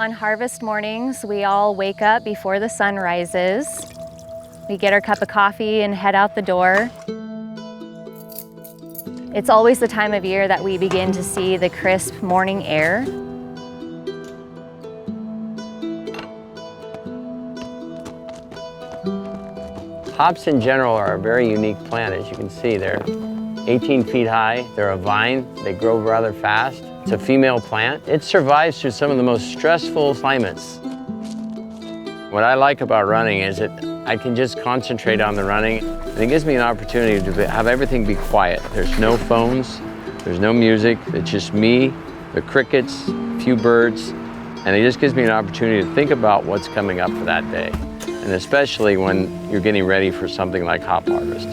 On harvest mornings, we all wake up before the sun rises. We get our cup of coffee and head out the door. It's always the time of year that we begin to see the crisp morning air. Hops in general are a very unique plant, as you can see. They're 18 feet high, they're a vine, they grow rather fast. It's a female plant. It survives through some of the most stressful climates. What I like about running is that I can just concentrate on the running. And it gives me an opportunity to have everything be quiet. There's no phones, there's no music, it's just me, the crickets, a few birds, and it just gives me an opportunity to think about what's coming up for that day. And especially when you're getting ready for something like hop harvest.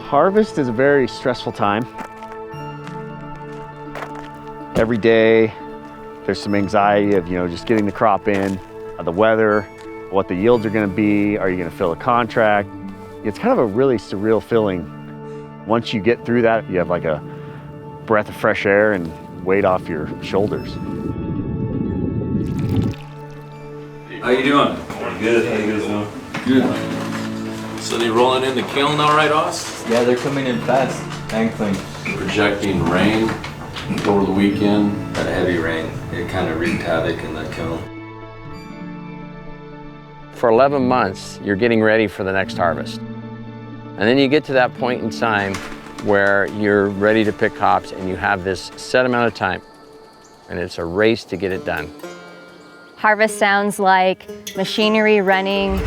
Harvest is a very stressful time. Every day, there's some anxiety of, just getting the crop in, the weather, what the yields are gonna be, are you gonna fill a contract? It's kind of a really surreal feeling. Once you get through that, you have like a breath of fresh air and weight off your shoulders. How you doing? Good. How you guys doing? Good. So they rolling in the kiln all right, Oz? Yeah, they're coming in fast and clean. Projecting rain over the weekend. That heavy rain, it kind of wreaked havoc in that kiln. For 11 months, you're getting ready for the next harvest. And then you get to that point in time where you're ready to pick hops and you have this set amount of time. And it's a race to get it done. Harvest sounds like machinery running,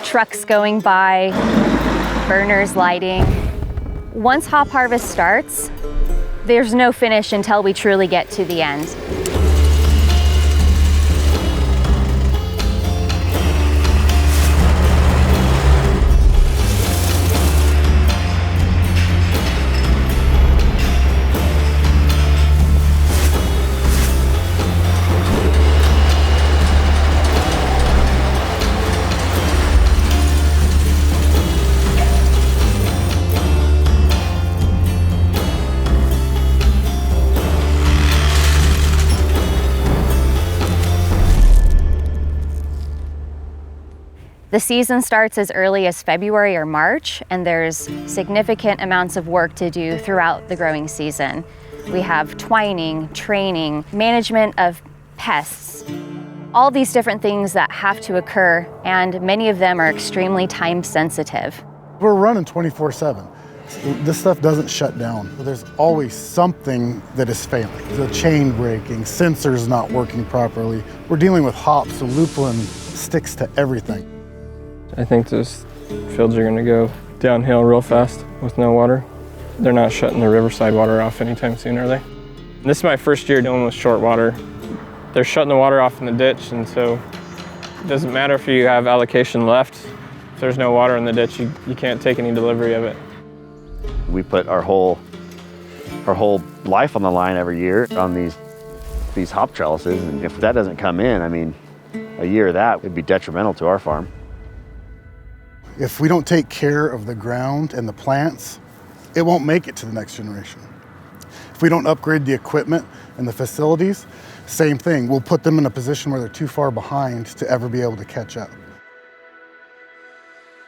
trucks going by, burners lighting. Once hop harvest starts, there's no finish until we truly get to the end. The season starts as early as February or March, and there's significant amounts of work to do throughout the growing season. We have twining, training, management of pests, all these different things that have to occur, and many of them are extremely time sensitive. We're running 24/7. This stuff doesn't shut down. There's always something that is failing. The chain breaking, sensors not working properly. We're dealing with hops, so lupulin sticks to everything. I think those fields are gonna go downhill real fast with no water. They're not shutting the riverside water off anytime soon, are they? This is my first year dealing with short water. They're shutting the water off in the ditch, and so it doesn't matter if you have allocation left. If there's no water in the ditch, you can't take any delivery of it. We put our whole life on the line every year on these hop trellises, and if that doesn't come in, I mean, a year of that would be detrimental to our farm. If we don't take care of the ground and the plants, it won't make it to the next generation. If we don't upgrade the equipment and the facilities, same thing. We'll put them in a position where they're too far behind to ever be able to catch up.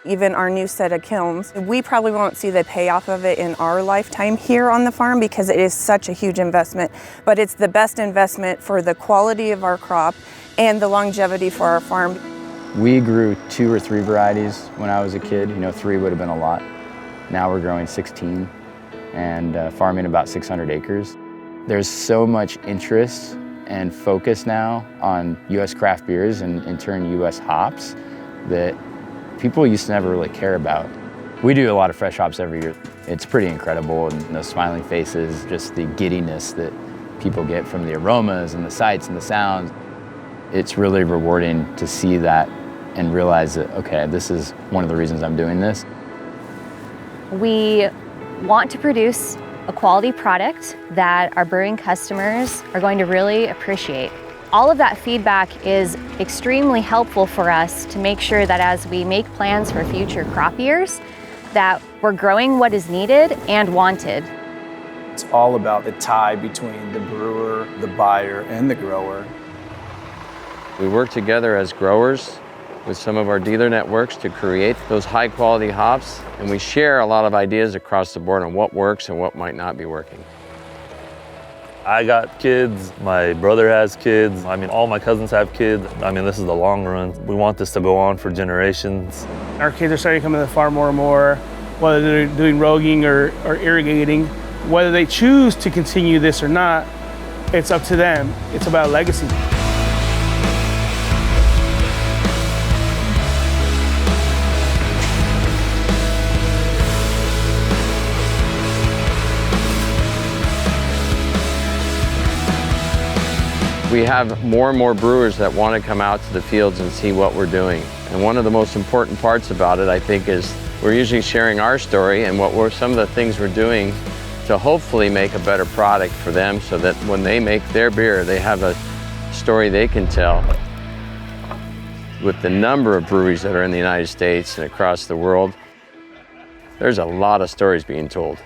Even our new set of kilns, we probably won't see the payoff of it in our lifetime here on the farm because it is such a huge investment, but it's the best investment for the quality of our crop and the longevity for our farm. We grew 2 or 3 varieties when I was a kid. 3 would have been a lot. Now we're growing 16 and farming about 600 acres. There's so much interest and focus now on U.S. craft beers and in turn U.S. hops that people used to never really care about. We do a lot of fresh hops every year. It's pretty incredible, and those smiling faces, just the giddiness that people get from the aromas and the sights and the sounds. It's really rewarding to see that and realize that, okay, this is one of the reasons I'm doing this. We want to produce a quality product that our brewing customers are going to really appreciate. All of that feedback is extremely helpful for us to make sure that as we make plans for future crop years, that we're growing what is needed and wanted. It's all about the tie between the brewer, the buyer, and the grower. We work together as growers with some of our dealer networks to create those high quality hops, and we share a lot of ideas across the board on what works and what might not be working. I got kids, my brother has kids, I mean all my cousins have kids. I mean this is the long run. We want this to go on for generations. Our kids are starting to come to the farm more and more, whether they're doing roguing or irrigating. Whether they choose to continue this or not, it's up to them. It's about legacy. We have more and more brewers that want to come out to the fields and see what we're doing. And one of the most important parts about it, I think, is we're usually sharing our story and some of the things we're doing to hopefully make a better product for them so that when they make their beer, they have a story they can tell. With the number of breweries that are in the United States and across the world, there's a lot of stories being told.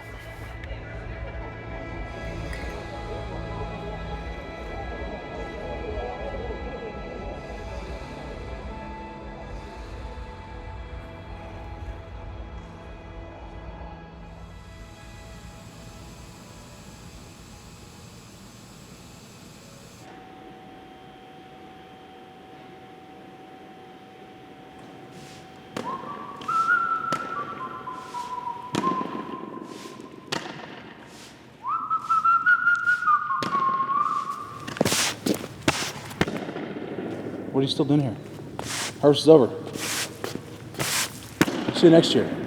What are you still doing here? Harvest is over. See you next year.